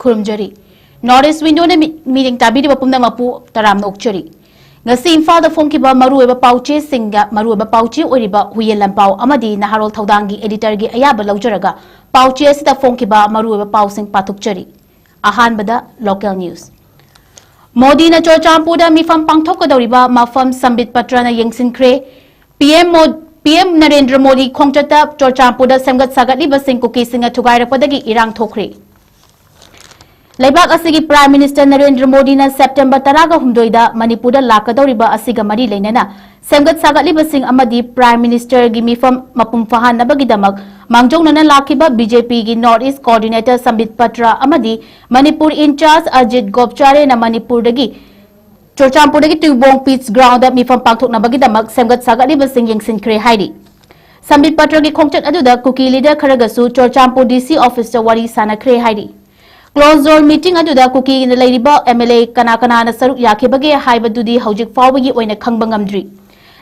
खुरुमजरी north east window ने meeting ताबीरिबा पुमनमकपु तरामना ओक्चरी ngasi imphal da phongkiba marueba pauche singa marueba pauche oriba huye lampau amadi naharol thaudangi editor gi ayaba laujaraga pauche asida phongkiba marueba pausing pathukchari ahan bada local news modi na chorchampuda mifam pangthokadoriba mafam sambit patra na yengsinkhre pm narendra modi khongchata chorchampuda semgat sagatliba singkuki singa thugairakpadagi irang thokre Laibak asigi Prime Minister Narendra Modi na September 13 Manipur lakadoriba asiga mari leinana semgat sagatliba sing amadi Prime Minister gi mifam mapum fahan nabagidamak mangjongna lakiba BJP gi North East Coordinator Sambit Patra amadi Manipur in charge 𝗔𝗡𝗖𝗛𝗥 na Manipur dagi Chorchampur dagi Tubong Pitch Ground mifam pangthok nabagidamak semgat sagatliba sing yengsinkhre hairi Sambit Patra gi khongchat aduda kuki leader kharagasu Chorchampur DC office wari sanakhre hairi Close door meeting aduda kuki in the Ladyba MLA Kanakana Saruk Yakibage Haibadudi Hojik Fawagi when a Kangbangamdri.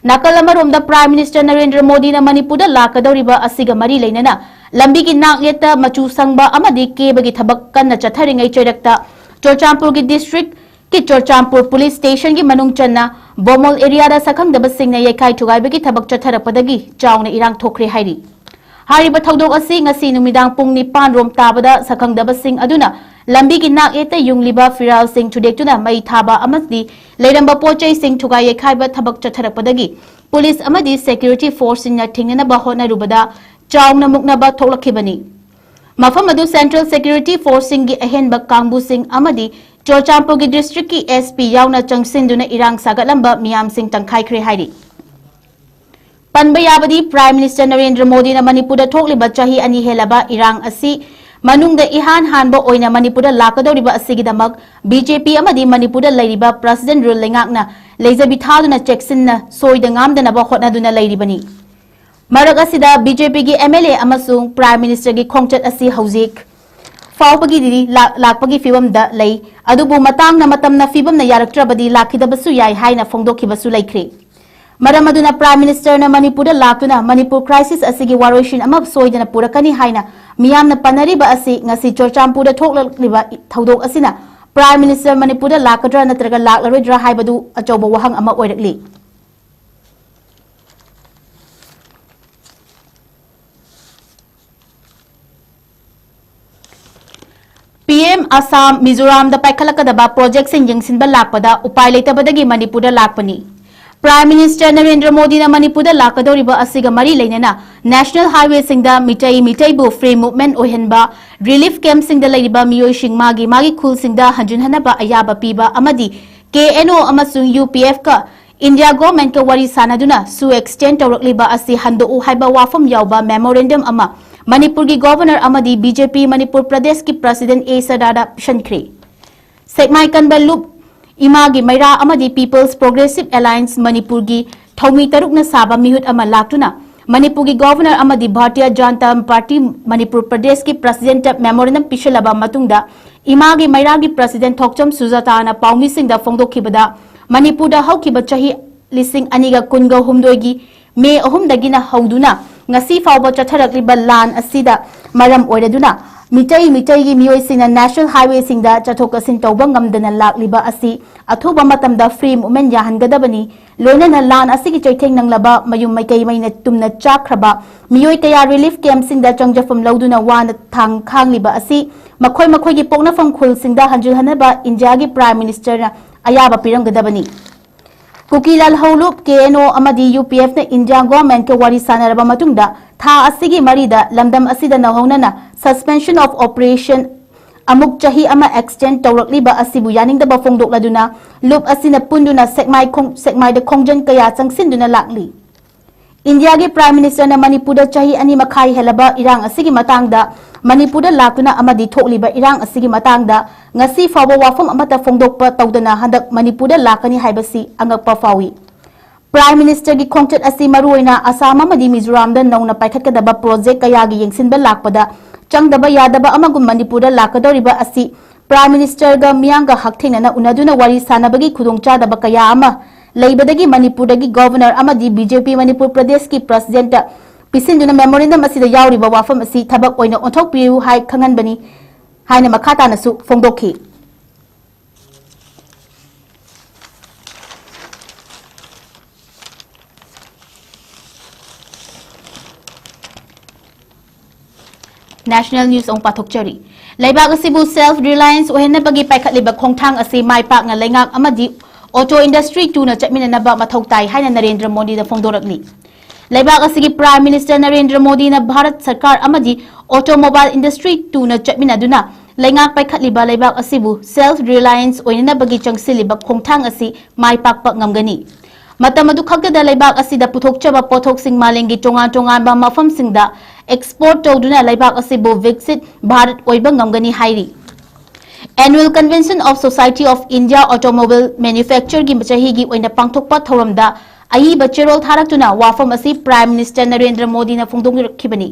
Nakalamarum the Prime Minister Narendra Modi na Manipuda Lakadoriba Asiga Mari Lenana Lambiki Nak Yeta Machu Sangba Amadi Kebagi Tabakan na Chataring Chedakta Chorchampur District Ki Chorchampur Police Station Gi Manung Channa Bomol area da Sakang the Basing na Yakai to Gaibagi Tabak Chatarapadagi Chow na Irang Tokre Hairi. Hariba thaudok asi ngasi numidang pung 9 rom tabada sakang dabasing aduna lambi gi nak eta yungliba firal sing chudektuna mai thaba amadi leiramba pochai sing thugai yekhaiba thabak chatharapadagi police amadi security force na thingna ba hona rubada chawna mukna ba tholakhibani mafam adu central security force sing gi ahenba kangbu sing amadi Chorchampur gi district ki SP yauna changsinduna irang sagalamba miyam sing tangkhai khre hairi Panbayabadi Prime Minister Narendra Modi na Manipur thokliba chahi ani helaba irang asi manungda ihan hanba oina Manipur lakadoriba asigidamak BJP amadi Manipur lairiba President rule lengakna leizabi thaduna cheksinna soida ngamdana ba hotnaduna lairibani marak asida BJP gi MLA amasung Prime Minister gi khongchat asi hojik fawbagi diri lakpagi fibam da lei adubu matang na matamna fibam na yaraktrabadi lakhidabasu yai haina phongdokhibasu laikre Maramaduna Prime Minister na Manipur lakuna Manipur crisis asigi waroishin amab soidana purakani haina miyamna panariba asi ngasi Chorchampur thokliba thaudok asina Prime Minister Manipur lakadra natraga laklaroidra haibadu achoba wahang ama oirakli PM Assam Mizoram da paikhalakadaba project sing yengsinba lakpada upai leitabadagi Manipur lakpani Prime Minister Narendra Modi na Manipur lakadoriba asiga mari leinana National Highway singda mitai bu free movement ohenba relief camp singda leiba miyoi sing magi khul singda hanjunhanaba ayaba piba amadi KNO amasung UPF ka India government ka wari sanaduna su extend tawrakliba asi hando haiba wafam yawba memorandum ama Manipur gi governor amadi BJP Manipur Pradesh ki President A Sadada Shankre Sekmai Kanba Loop Imagi Maira amadi People's Progressive Alliance Manipur gi Thaumi Tarukna Saba Mihut ama laktuna Manipur gi Governor amadi Bharatiya Janata Party Manipur Pradesh ki President Memorandum Pishalaba matungda Imagi Maira gi President Thokcham Sujata na Paumi Singda Phongdokhibada Manipur da haukiba chahi lising aniga kunga humdoi gi May 3 dagina hauduna ngasi fawba chatharakliba lan asida maram oiraduna mitai gi miyoi singna National Highway singda chathokasin tawba ngamdana lakliba asi athuba matamda free movement yahangadabani loinana lan asigi chaitheng nanglaba mayum maikai maina tumna chakraba miyoi kaya relief camp singda changjafam lauduna wana thang khangliba asi makhoi gi poknafam khul singda hanjul hanaba India gi Prime Minister na ayaba piramgadabani Kukilal Holup KNO amadi UPF na India government ke wari sanaraba matungda tha asigi marida lamdam asida nahonana suspension of operation amuk chahi ama extend tawrakliba asibu yaning da bafongdok laduna loop asina punduna sekmai da khongjan kaya changsinduna lakli India ge Prime Minister na Manipur da chahi ani makhai helaba irang asigi matangda Manipur da lakuna amadi thokliba irang asigi matangda ngasi fawa wafam amata phongdokpa tawdana handak Manipur da lakani haibasi angakpa fawi Prime Minister gi khongchat asi maruina Assam amadi Mizoram da nauna paikhatkadaba project kaya gi yengsinba lakpada changdaba yadaba amagum Manipur da lakadoriba asi Prime Minister ga miyanga hakthengna unaduna wari sanabagi khudongchadaba kaya ama leibadagi Manipur dagi Governor amadi BJP Manipur Pradesh ki President Pisinduna memorandum asida yauriba wafam asi thabak oina onthok piru hai khangan bani haina makha tanasu phongdokhi National News ong pathokchari Laibag asibu self-reliance ohenabagi paikhatliba khongthang asi maipak nga lengak amadi auto industry tuna chatminanaba mathau tai haina Narendra Modi da phongdorakli Laibag asigi Prime Minister Narendra Modi na Bharat Sarkar amadi automobile industry tuna chatminaduna lengak paikhatliba laibag asibu self-reliance ohenabagi changsiliba khongthang asi maipakpa ngamgani Matamadu khakda laibag asida puthokchaba pothok sing malengi tongan ba mafam singda export toduna laibag asibu Viksit Bharat oiba ngamgani hairi Annual Convention of Society of India Automobile Manufacture gi machahi gi oina pangthokpa thoramda ayiba cherol tharaktuna wafam asi Prime Minister Narendra Modi na phongdongkhibani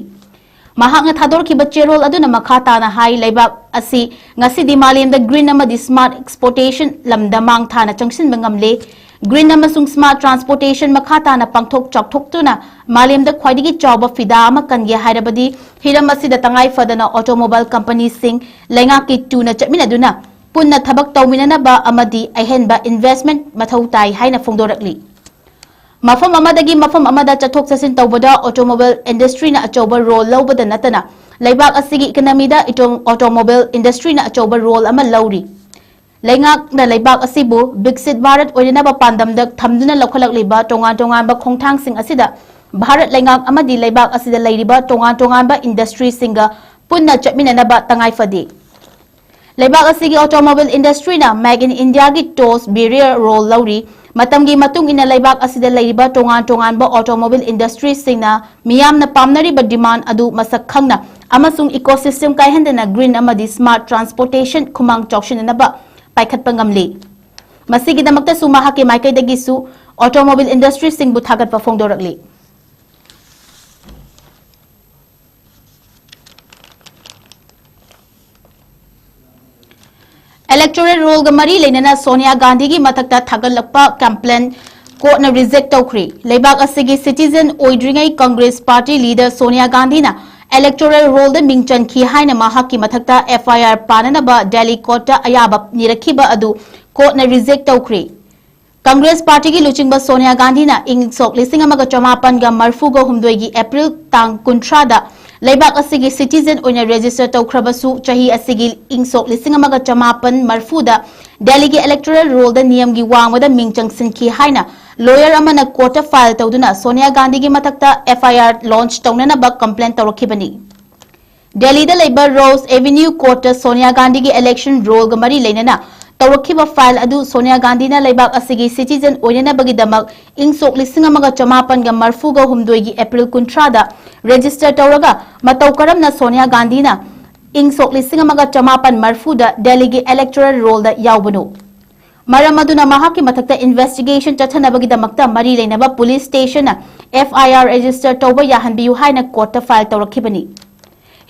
mahakna thadorkhiba cherol aduna makhata na hai laibag asi ngasidi malemda green amadi smart exportation lamda mang thana changsin bangamle Green amasung smart transportation makhata na pangthok chakthok tuna malemda khwaidigi chawba fida ama kange hairabadi hiram asida tangai fadana automobile companies sing lenga ki tuna chatmina duna punna thabak tawminana ba amadi ahenba investment mathau tai haina phongdorakli mafam amadagi mafam amada chathok chasin tawbada automobile industry na achoba role lawbada natana laibak asigi economy da automobile industry na achoba role ama lawri Lengak na laibag asibu Viksit Bharat oinaba pandamda thamduna lokhalakliba tongan ba khongthang sing asida Bharat lengak amadi laibag asida leiriba tongan ba industry singa punna chatminana ba tangai fadi Laibag asigi automobile industry na Make in India gi toss barrier role lauri matamgi matung ina laibag asida leiriba tongan ba automobile industry singna miyam na pamnari ba demand adu masak khangna amasung ecosystem kaihendana green amadi smart transportation khumang chawshinana ba Paikat pangamli. Masigi damakta sumahaki maikay dagisu automobile industry sing buthagat pa phongdorakli. Electoral roll gamari lenana Sonia Gandhi gi mathakta thagalakpa complaint court na reject tawkhri. Laibag asigi citizen oidringai Congress party leader Sonia Gandhi na Electoral roll the Mingchan ki haina mahaki mathakta FIR panana ba Delhi court ta ayaba nirakhiba adu court na reject tawkhri Congress party gi luchingba Sonia Gandhi na ing sok lising amaga chamapan ga marfu go humdoi gi April tang kuntra da laibak asigi citizen oina register tawkhrabasu chahi asigi ing sok lising amaga chamapan marfu da Delhi gi electoral roll da niyam gi wangwada Mingchang sin ki haina lawyer amana court file tawduna Sonia Gandhi gi mathakta FIR launch tawnana ba complaint tawrakhibani Delhi da Labor Rose Avenue court Sonia Gandhi gi election roll ga mari leinana tawrakhiba file adu Sonia Gandhi na laibak asigi citizen oinana bagi damak ing sok lising amaga chamapan ga marfu ga humdoi gi April kuntra da register tawraga mataw karam na Sonia Gandhi na ing sok lising amaga chamapan marfu da Delhi gi electoral roll da yawbanu Maramaduna mahaki matakta investigation chathanabagi damakta mari leinaba police station na FIR register tawba yahanbiyu haina court ta file tawrakhibani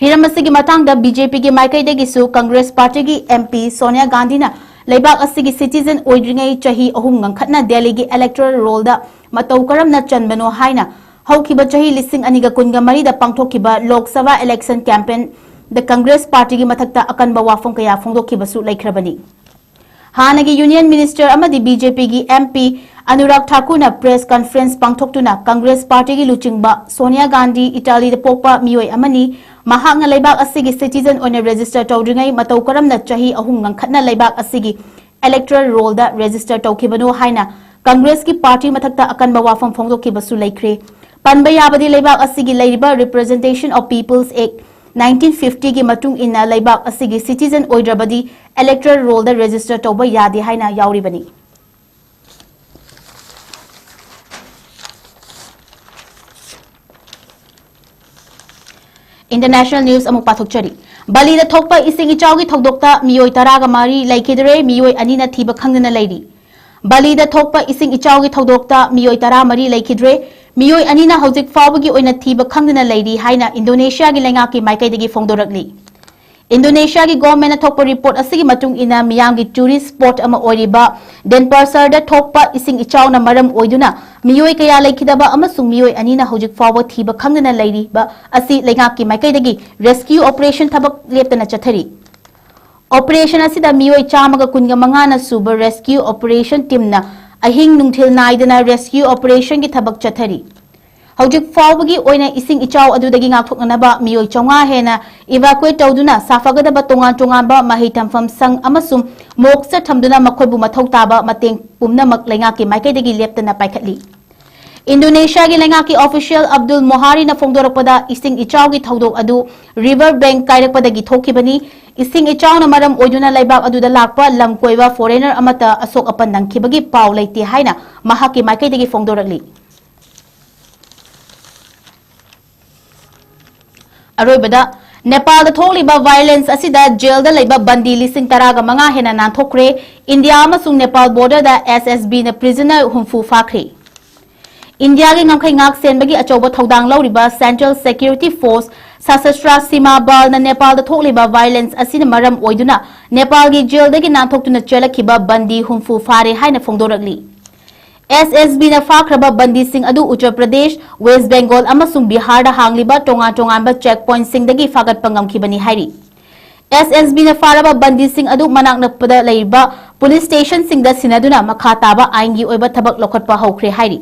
Hiramasigi matangda BJP gi maikai degisu Congress party gi MP Sonia Gandhi na laibak asigi citizen oidringai chahi ahum ngangkhatna Delhi gi electoral roll da mataw karamna chanbano haina haukiba chahi lising aniga kunga mari da pangthokiba Lok Sabha election campaign the Congress party gi matakta akanba wafong kaya phongdokhiba su laikhrabani Hanagi Union Minister amadi BJP gi MP Anurag Thakur na press conference pangthoktuna Congress party gi luchingba Sonia Gandhi Italy da pokpa miyoi amani mahak nga laibak asigi citizen on register tawdringai mataw karamna chahi ahum ngangkhatna laibak asigi electoral roll da register tawkhibano haina Congress ki party mathakta akan bawafam phongdokhiba su laikre panba yabadi laibak asigi leiriba Representation of People's Act 1950 gi matung ina laibak asigi citizen oidrabadi electoral roll da register tawba yadi haina yauribani International news amuk pathokchari Bali da thokpa ising ichawgi thokdokta miyoi taraga mari laikidre miyoi anina thiba khangna lairi Bali da thokpa ising ichawgi thokdokta miyoi tara mari laikidre miyoi anina hojik fawbagi oina thiba khangna lairi haina Indonesia gi lenga ki maikai dagi phongdorakli Indonesia gi government thokpa report asigi matung ina miyam gi tourist spot ama oiriba Denpasar da thokpa ising ichaw na maram oiduna miyoi kaya laikidaba amasung miyoi anina hojik fawba thiba khangna lairi ba asi lenga ki maikai dagi rescue operation thabak leptana chathari Operation asida mioi chamaga kunga mangana suba rescue operation team na ahing nungthil naidana rescue operation gi thabak chathari. Hojik fawbagi oina ising ichaw adudagi ngakthoknaba mioi chonga hena evacuate tawduna safagadaba tongan ba mahi thamfam sang amasum moksa thamduna makhoibu mathau taba mateng pumnamak lengaki maikaidagi leptana paikhatli. Indonesia gi lengaki official Abdul Mohari na fongdorakpada ising ichaw gi thodok adu river bank kairakpadagi thokibani ising ichaw na maram oiduna laibak aduda lakpa lamkoiba foreigner amata asok apan nangkhibagi paw leite haina mahaki maikaidagi fongdorakli. Aroibada Nepal da tholiba violence asida jail da leiba bandi lising taraga manga hena nanthokre India amasung Nepal border da SSB na prisoner humfu fakre. India gi ngamkhai ngak senbagi achoba thodang lauriba Central Security Force Sasastra Sima Bal na Nepal da tholiba violence asina maram oiduna Nepal gi jail da gi nanthoktuna chelakhiba bandi humfu fare haina fongdorakli. SSB na fakraba bandi sing adu Uttar Pradesh, West Bengal amasung Bihar da hangliba tongan ba checkpoint sing dagi fagat pangamkhibani hairi. SSB na faraba bandi sing adu manak nakpada leiba police station sing da sinaduna makhata ba aingi oiba thabak lokhatpa hokre hairi.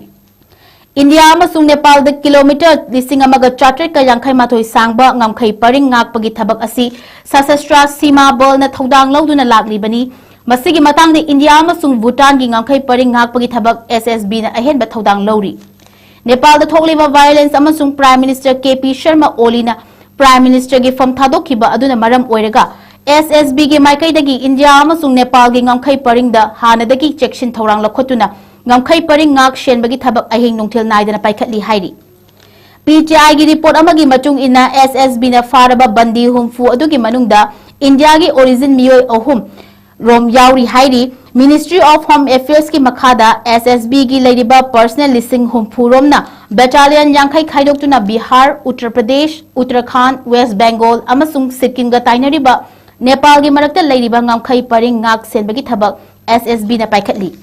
India amasung Nepal da kilometer lising amaga charter ka yangkhai mathoi sangba ngamkhai paring ngakpagi thabak asi Sasastra Sima Bal na thodang lauduna laklibani. Masigi matang ni India amasung Bhutan gi ngangkhai paring ngakpagi thabak SSB na ahen ba thodang lori. Nepal da thokliba violence amasung Prime Minister KP Sharma Oli na Prime Minister gi fam thadokhiba aduna maram oiraga SSB gi maikai dagi India amasung Nepal gi ngangkhai paring da hanadagi chection thorang lakhotuna ngangkhai paring ngak shenbagi thabak ahing nungthil naidana paikhatli hairi. PTI gi report amagi matung ina SSB na faraba bandi humfu adugi manungda India gi origin mioi ahum Rom Yauri Hairi, Ministry of Home Affairs ki makhada SSB ki ladiba personal listing humphuromna battalion yangkhai khaidoktuna Bihar, Uttar Pradesh, Uttarakhand, West Bengal amasung Sikkim ga tainariba Nepal gi marakta ladiba ngamkhai paring ngak senbagi thabak SSB na paikhatli.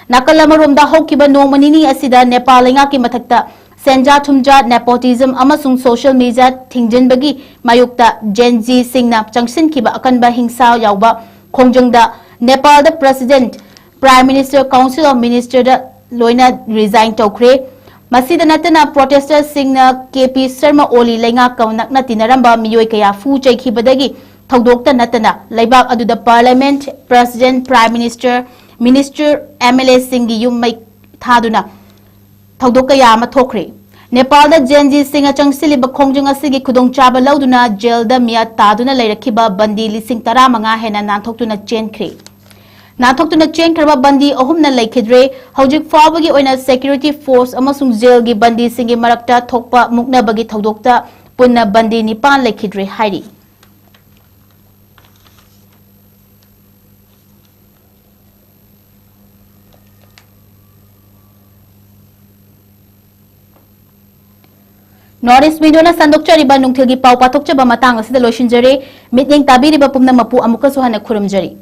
Nakalamaromda hokiba nongmanini asida Nepal lenga ki mathakta senja thumja nepotism amasung social media thingjinbagi mayukta Gen Z singna changsin kiba akanba hingsa yawba Khongjangda Nepal da President Prime Minister Council of Minister da loina resign tokre masida natana protesters singna KP Sharma Oli lenga kaunak na tinaramba miyoi kaya fu chaikhibadagi thodokta natana laibak aduda Parliament President Prime Minister Minister MLA singi yum mai thaduna thodok kaya ma thokre. Nepal da Gen Z singa changsiliba khongjang asigi khudong chaba lauduna jail da mia taduna leirakhiba bandi lising tara manga hena nanthokuna chenkre. Nanthokuna chenkraba bandi ahumna leikhidre hojik fawbagi oina security force amasung jail gi bandi singi marakta thokpa mukna bagi thodokta punna bandi nipan leikhidre hairi. Norris Window sandokchariba nungthilgi pau pathokchaba matang asida loishinjare mitning tabiriba pumna mapu amuka suhana khurumjari.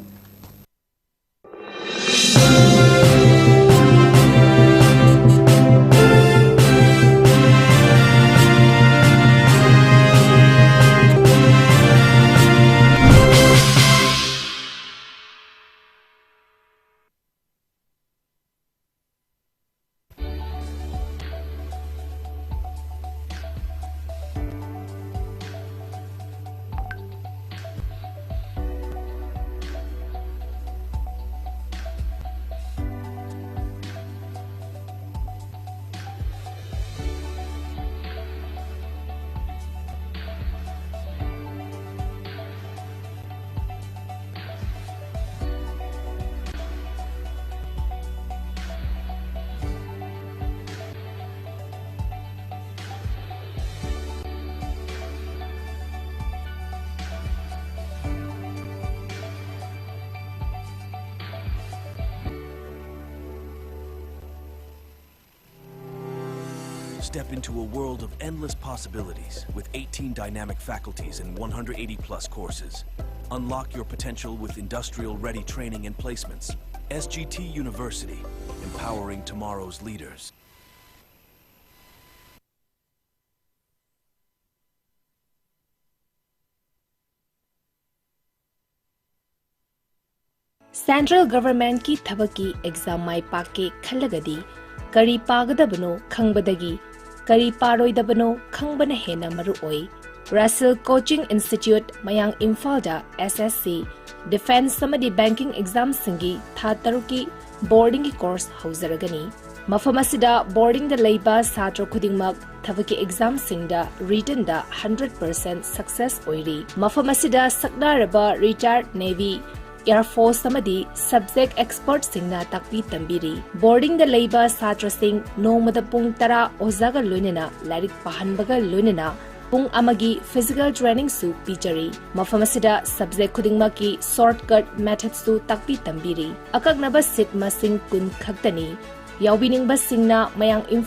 Step into a world of endless possibilities with 18 dynamic faculties and 180 plus courses. Unlock your potential with industrial-ready training and placements. SGT University, empowering tomorrow's leaders. Central Government ki thabaki exam mai pakke khallagadi kari pagadabano khangbadagi kari paroidabano khangbana hena maru oi. Russell Coaching Institute mayang Imphal-da SSC Defense samadi banking exam singi tha taruki boarding ki course hauzaragani. Mafam asida boarding da leiba satro khudingmak thabaki exam singda written da 100% success oiri. Mafam asida sakdaraba retired Navy Air Force samadi subject expert singna takpi tambiri. Boarding da leiba satra sing nomada pung tara ozaga loinena lairik pahanbaga loinena pung amagi physical training su pichari. Mafam asida subject khudingmaki shortcut method su takpi tambiri. Akagnaba sit masing kun khaktani. Yaubining basingna mayang